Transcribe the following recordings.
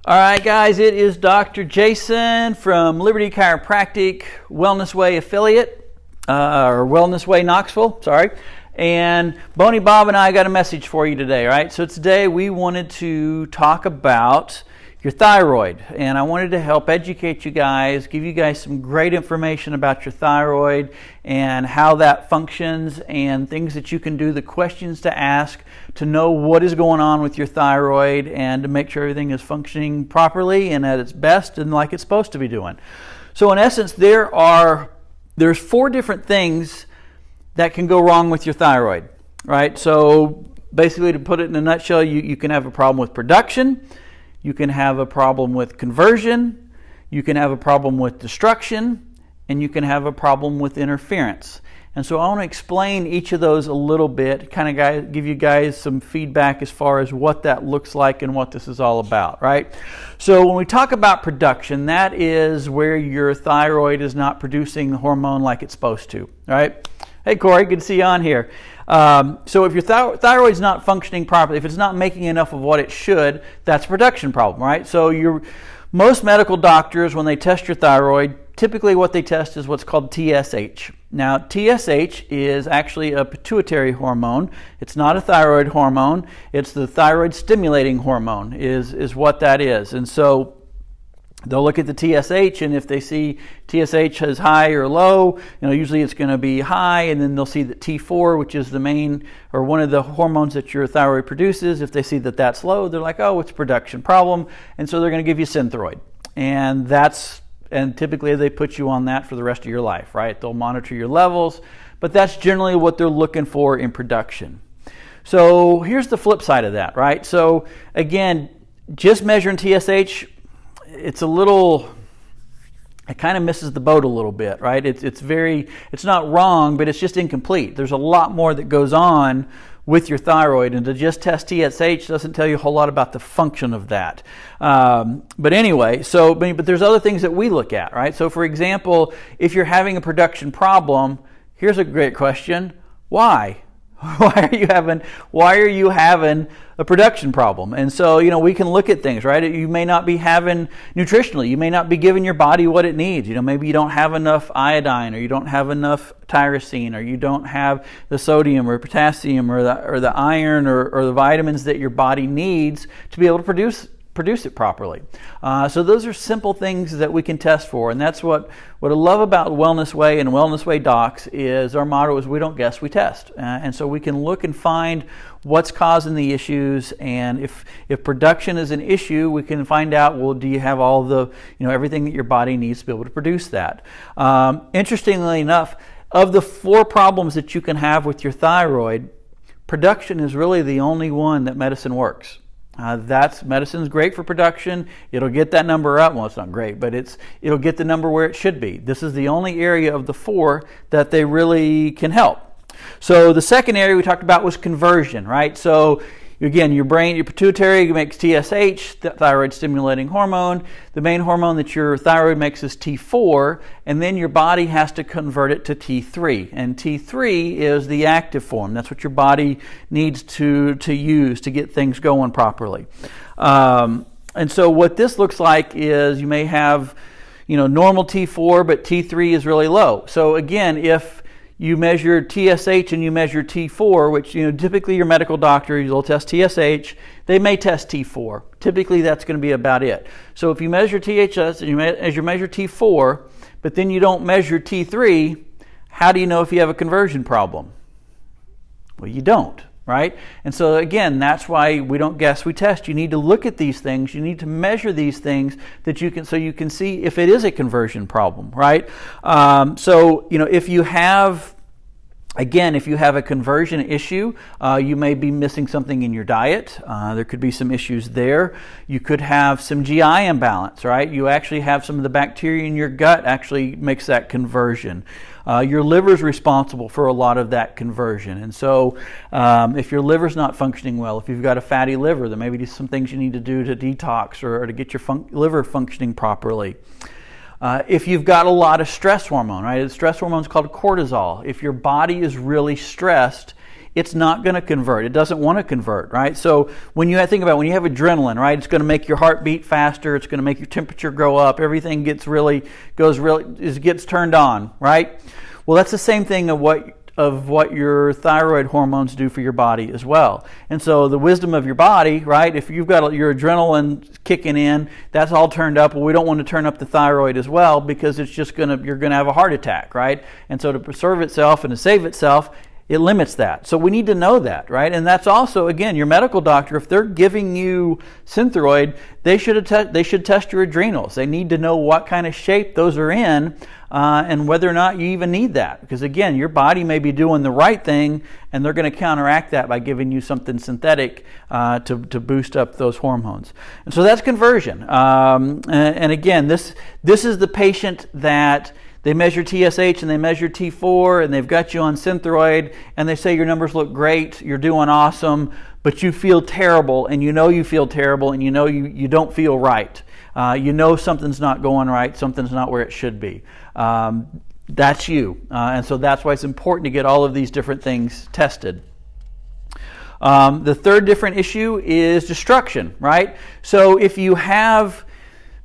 All right, guys, it is Dr. Jason from Liberty Chiropractic, Wellness Way affiliate, or Wellness Way Knoxville, sorry. And Boney Bob and I got a message for you today, right? So today we wanted to talk about your thyroid, and I wanted to help educate you guys, give you guys some great information about your thyroid and how that functions and things that you can do, the questions to ask to know what is going on with your thyroid and to make sure everything is functioning properly and at its best and like it's supposed to be doing. So in essence, there's 4 different things that can go wrong with your thyroid, right? So basically, to put it in a nutshell, you can have a problem with production, you can have a problem with conversion, you can have a problem with destruction, and you can have a problem with interference. And so I want to explain each of those a little bit, kind of give you guys some feedback as far as what that looks like and what this is all about, right? So when we talk about production, that is where your thyroid is not producing the hormone like it's supposed to, right? Hey, Corey, good to see you on here. So if your thyroid's not functioning properly, if it's not making enough of what it should, that's a production problem, right? So most medical doctors, when they test your thyroid, typically what they test is what's called TSH. Now, TSH is actually a pituitary hormone. It's not a thyroid hormone. It's the thyroid stimulating hormone is what that is. And so they'll look at the TSH, and if they see TSH is high or low, usually it's going to be high, and then they'll see that T4, which is the main or one of the hormones that your thyroid produces, if they see that that's low, they're like, oh, it's a production problem, and so they're going to give you synthroid. And typically they put you on that for the rest of your life, right? They'll monitor your levels, but that's generally what they're looking for in production. So here's the flip side of that, right? So again, just measuring TSH, it kind of misses the boat a little bit, right? It's not wrong, but it's just incomplete. There's a lot more that goes on with your thyroid, and to just test TSH doesn't tell you a whole lot about the function of that. But anyway, but there's other things that we look at, right? So for example, if you're having a production problem, here's a great question: why? Why are you having a production problem? And so, we can look at things, right? You may not be having nutritionally, you may not be giving your body what it needs. Maybe you don't have enough iodine, or you don't have enough tyrosine, or you don't have the sodium or potassium or the iron or the vitamins that your body needs to be able to produce it properly. So those are simple things that we can test for, and that's what I love about Wellness Way and Wellness Way Docs is our motto is we don't guess, we test. And so we can look and find what's causing the issues, and if production is an issue, we can find out, well, do you have all the, everything that your body needs to be able to produce that. Interestingly enough, of the 4 problems that you can have with your thyroid, production is really the only one that medicine works. Medicine's great for production. It'll get that number up. Well, it's not great, but it'll get the number where it should be. This is the only area of the 4 that they really can help. So the second area we talked about was conversion, right? So again, your pituitary makes TSH, the thyroid stimulating hormone. The main hormone that your thyroid makes is T4, and then your body has to convert it to T3. And T3 is the active form. That's what your body needs to use to get things going properly. And so what this looks like is you may have, normal T4, but T3 is really low. So again, if you measure TSH and you measure T4, which typically your medical doctor, you'll test TSH, they may test T4. Typically that's going to be about it. So if you measure TSH and you measure T4, but then you don't measure T3, how do you know if you have a conversion problem? Well, you don't, right? And so again, that's why we don't guess, we test. You need to look at these things. You need to measure these things so you can see if it is a conversion problem, right? So if you have a conversion issue, you may be missing something in your diet. There could be some issues there. You could have some GI imbalance, right? You actually have some of the bacteria in your gut actually makes that conversion. Your liver is responsible for a lot of that conversion. And so if your liver's not functioning well, if you've got a fatty liver, there may be some things you need to do to detox or to get your liver functioning properly. If you've got a lot of stress hormone, right? The stress hormone is called cortisol. If your body is really stressed, it's not going to convert. It doesn't want to convert, right? So when you think about when you have adrenaline, right, it's going to make your heart beat faster. It's going to make your temperature go up. Everything gets turned on, right? Well, that's the same thing of what your thyroid hormones do for your body as well. And so the wisdom of your body, right, if you've got your adrenaline kicking in, that's all turned up. Well, we don't want to turn up the thyroid as well, because you're going to have a heart attack, right? And so to preserve itself and to save itself, it limits that. So we need to know that, right? And that's also, again, your medical doctor, if they're giving you synthroid, they should test your adrenals. They need to know what kind of shape those are in, and whether or not you even need that. Because again, your body may be doing the right thing, and they're going to counteract that by giving you something synthetic to boost up those hormones. And so that's conversion. And again, this is the patient that they measure TSH and they measure T4 and they've got you on synthroid and they say your numbers look great, you're doing awesome, but you feel terrible, and you feel terrible, and you don't feel right. Something's not going right, something's not where it should be. That's you. And so that's why it's important to get all of these different things tested. The third different issue is destruction, right? So if you have,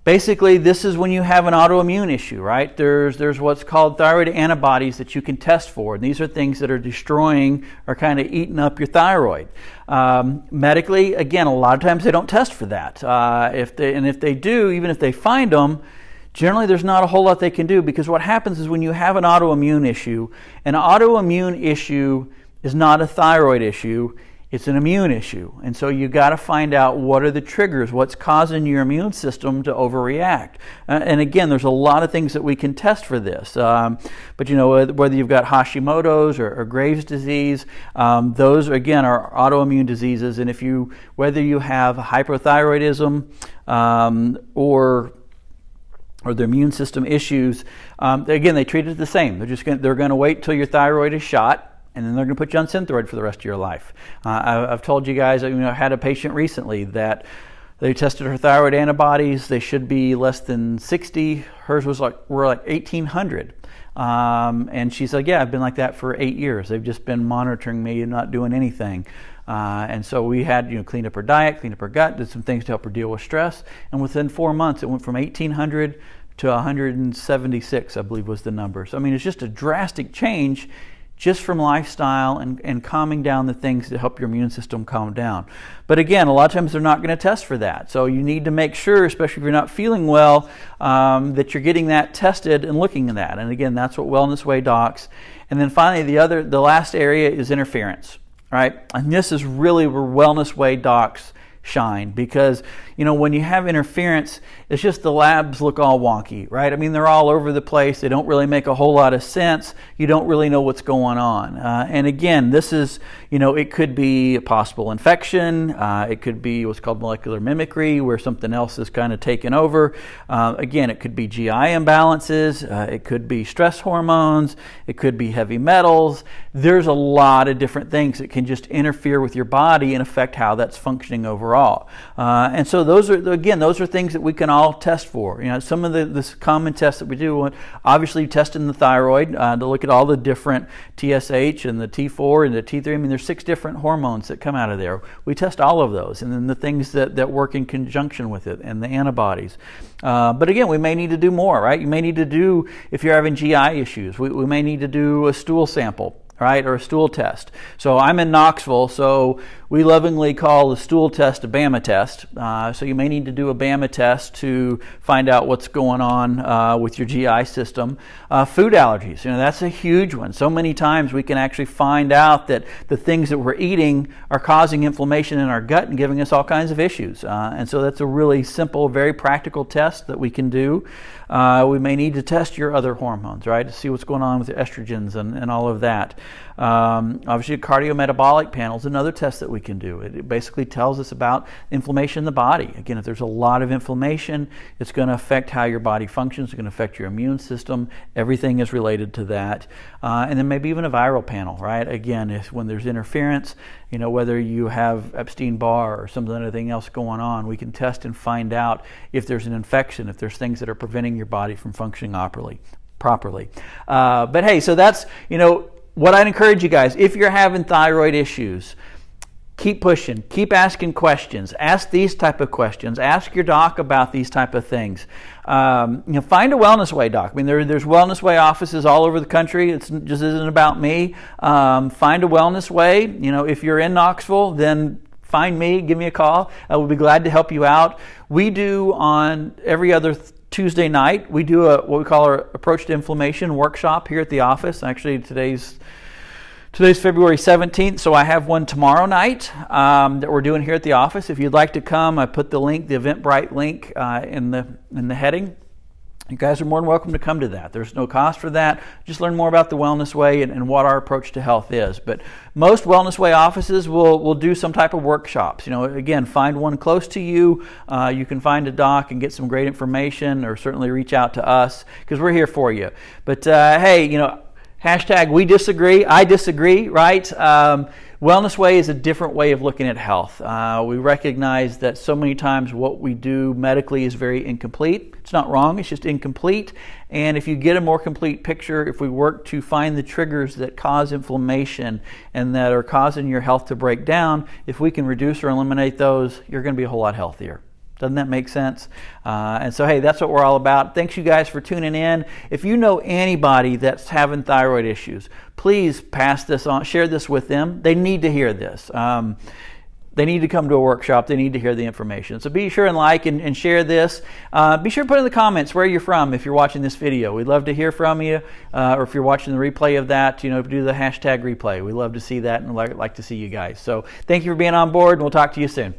basically this is when you have an autoimmune issue, right? There's what's called thyroid antibodies that you can test for. And these are things that are destroying or kind of eating up your thyroid. Medically, again, a lot of times they don't test for that. If they do, even if they find them, generally there's not a whole lot they can do, because what happens is when you have an autoimmune issue is not a thyroid issue, it's an immune issue. And so you got to find out what are the triggers, what's causing your immune system to overreact. And again, there's a lot of things that we can test for this. But whether you've got Hashimoto's or Graves' disease, those again are autoimmune diseases. And whether you have hypothyroidism or the immune system issues, again, they treat it the same. They're going to wait till your thyroid is shot, and then they're going to put you on synthroid for the rest of your life. I've told you guys, I had a patient recently that they tested her thyroid antibodies. They should be less than 60. Hers were like 1,800. And she said, yeah, I've been like that for 8 years. They've just been monitoring me and not doing anything. And so we had, clean up her diet, clean up her gut, did some things to help her deal with stress. And within 4 months, it went from 1,800 to 176, I believe was the number. So, it's just a drastic change just from lifestyle and calming down the things that help your immune system calm down. But again, a lot of times they're not going to test for that. So you need to make sure, especially if you're not feeling well, that you're getting that tested and looking at that. And again, that's what Wellness Way docs. And then finally, the last area is interference, right? And this is really where Wellness Way docs shine, because when you have interference, it's just the labs look all wonky, right? They're all over the place. They don't really make a whole lot of sense. You don't really know what's going on. And again, this is, it could be a possible infection. It could be what's called molecular mimicry, where something else is kind of taken over. Again, it could be GI imbalances. It could be stress hormones. It could be heavy metals. There's a lot of different things that can just interfere with your body and affect how that's functioning overall. And so those are things that we can all test for. Some of the common tests that we do, obviously testing the thyroid to look at all the different TSH and the T4 and the T3. There's 6 different hormones that come out of there. We test all of those, and then the things that work in conjunction with it, and the antibodies. But again, we may need to do more, right? You may need to do, if you're having GI issues, we may need to do a stool sample, right, or a stool test. So I'm in Knoxville, so we lovingly call the stool test a BAMA test. So you may need to do a BAMA test to find out what's going on with your GI system. Food allergies, that's a huge one. So many times we can actually find out that the things that we're eating are causing inflammation in our gut and giving us all kinds of issues. And so that's a really simple, very practical test that we can do. We may need to test your other hormones, right, to see what's going on with your estrogens and all of that. Obviously, a cardiometabolic panel is another test that we can do. It basically tells us about inflammation in the body. Again, if there's a lot of inflammation, it's going to affect how your body functions. It's going to affect your immune system. Everything is related to that. And then maybe even a viral panel, right? Again, when there's interference, whether you have Epstein-Barr or anything else going on, we can test and find out if there's an infection, if there's things that are preventing your body from functioning properly. But hey, so that's, what I'd encourage you guys, if you're having thyroid issues, keep pushing, keep asking questions, ask these type of questions, ask your doc about these type of things. Find a Wellness Way doc. I mean, there's Wellness Way offices all over the country. It just isn't about me. Find a Wellness Way. If you're in Knoxville, then find me, give me a call. We'll be glad to help you out. We do on every other Tuesday night, we do what we call our Approach to Inflammation workshop here at the office. Actually, today's February 17th, so I have one tomorrow night that we're doing here at the office. If you'd like to come, I put the Eventbrite link in the heading. You guys are more than welcome to come to that. There's no cost for that. Just learn more about the Wellness Way and what our approach to health is. But most Wellness Way offices will do some type of workshops. Again, find one close to you. You can find a doc and get some great information, or certainly reach out to us because we're here for you. But hey, hashtag we disagree, I disagree, right? Wellness Way is a different way of looking at health. We recognize that so many times what we do medically is very incomplete. It's not wrong, it's just incomplete. And if you get a more complete picture, if we work to find the triggers that cause inflammation and that are causing your health to break down, if we can reduce or eliminate those, you're going to be a whole lot healthier. Doesn't that make sense? And so, hey, that's what we're all about. Thanks you guys for tuning in. If you know anybody that's having thyroid issues, please pass this on, share this with them. They need to hear this. They need to come to a workshop. They need to hear the information. So be sure and like and share this. Be sure to put in the comments where you're from if you're watching this video. We'd love to hear from you. Or if you're watching the replay of that, do the hashtag replay. We'd love to see that and like to see you guys. So thank you for being on board, and we'll talk to you soon.